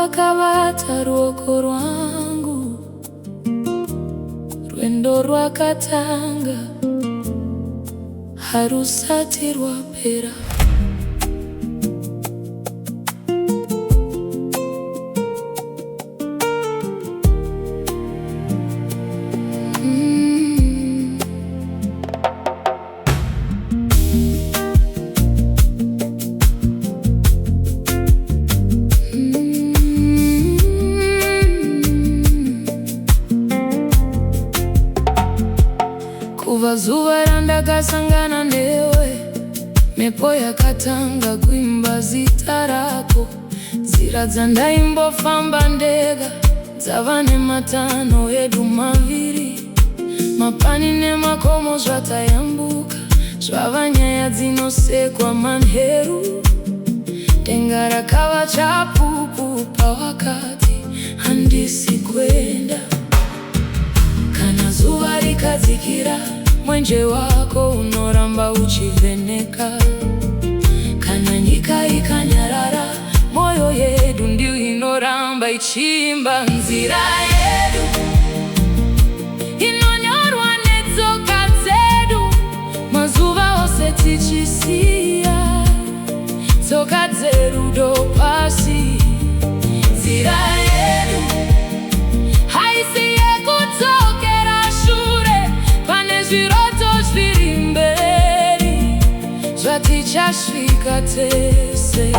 rwakavata ruoko rwangu, rwendo rwakatanga harusati rwapera. Kuva zuva randakasangana newe, mepo yakatanga kuimba zita rako. Nzira dzandaimbofamba ndega dzava nematano edu maviri. Mapani nemakomo zvatayambuka, zvava nyaya dzinosekwa manheru. Denga rakava chapupu pawakati handisi kwenda. Kana zuva rikadzikira, mwenje wako unoramba uchivheneka. Kana nyika ikanyarara, moyo yedu ndiyo inoramba ichimba. Nzira yedu inonyorwa netsoka dzedu, mazuva ose tichisiya tsoka dzerudo pasi. Nzira yedu haisi yekudzokera shure, pane zviroto zviri mberi zvatichasvika tese.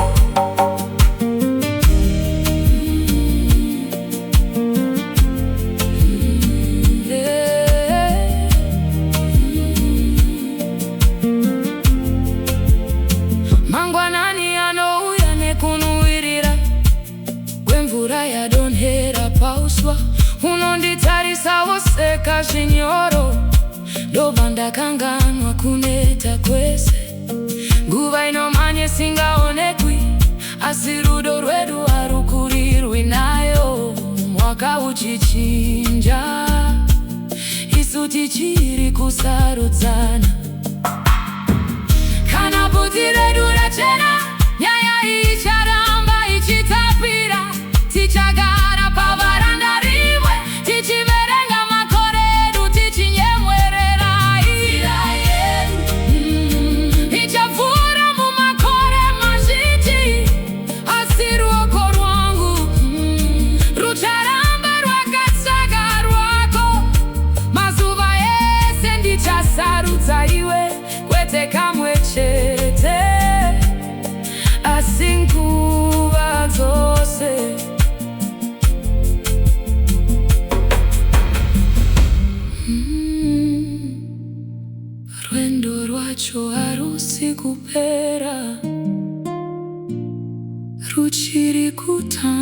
Mangwanani anouya nekunuhwirira kwemvura yadonhera pauswa. Unonditarisa woseka zvinyoro, ndobva ndakanganwa kuneta kwese. Nguva inomhanya isingaonekwi, asi rudo rwedu harukurirwi nayo. Mwaka uchichinja, isu tichiri kusarudzana. Kana bvudzi redu rachena, nyaya icharamba ichitapira. Tichagara pavaranda rimwe, tichiverenga makore edu tichinyemwerera. Nzira yedu ichapfuura mumakore mazhinji, asi ruoko rwangu rucharamba rwakatsaga rwako. Mazuva ese ndichasarudza iwe, kwete kamwe chete, asi nguva dzose. Rwendo rwacho harusi kupera, ruchiri kutanga.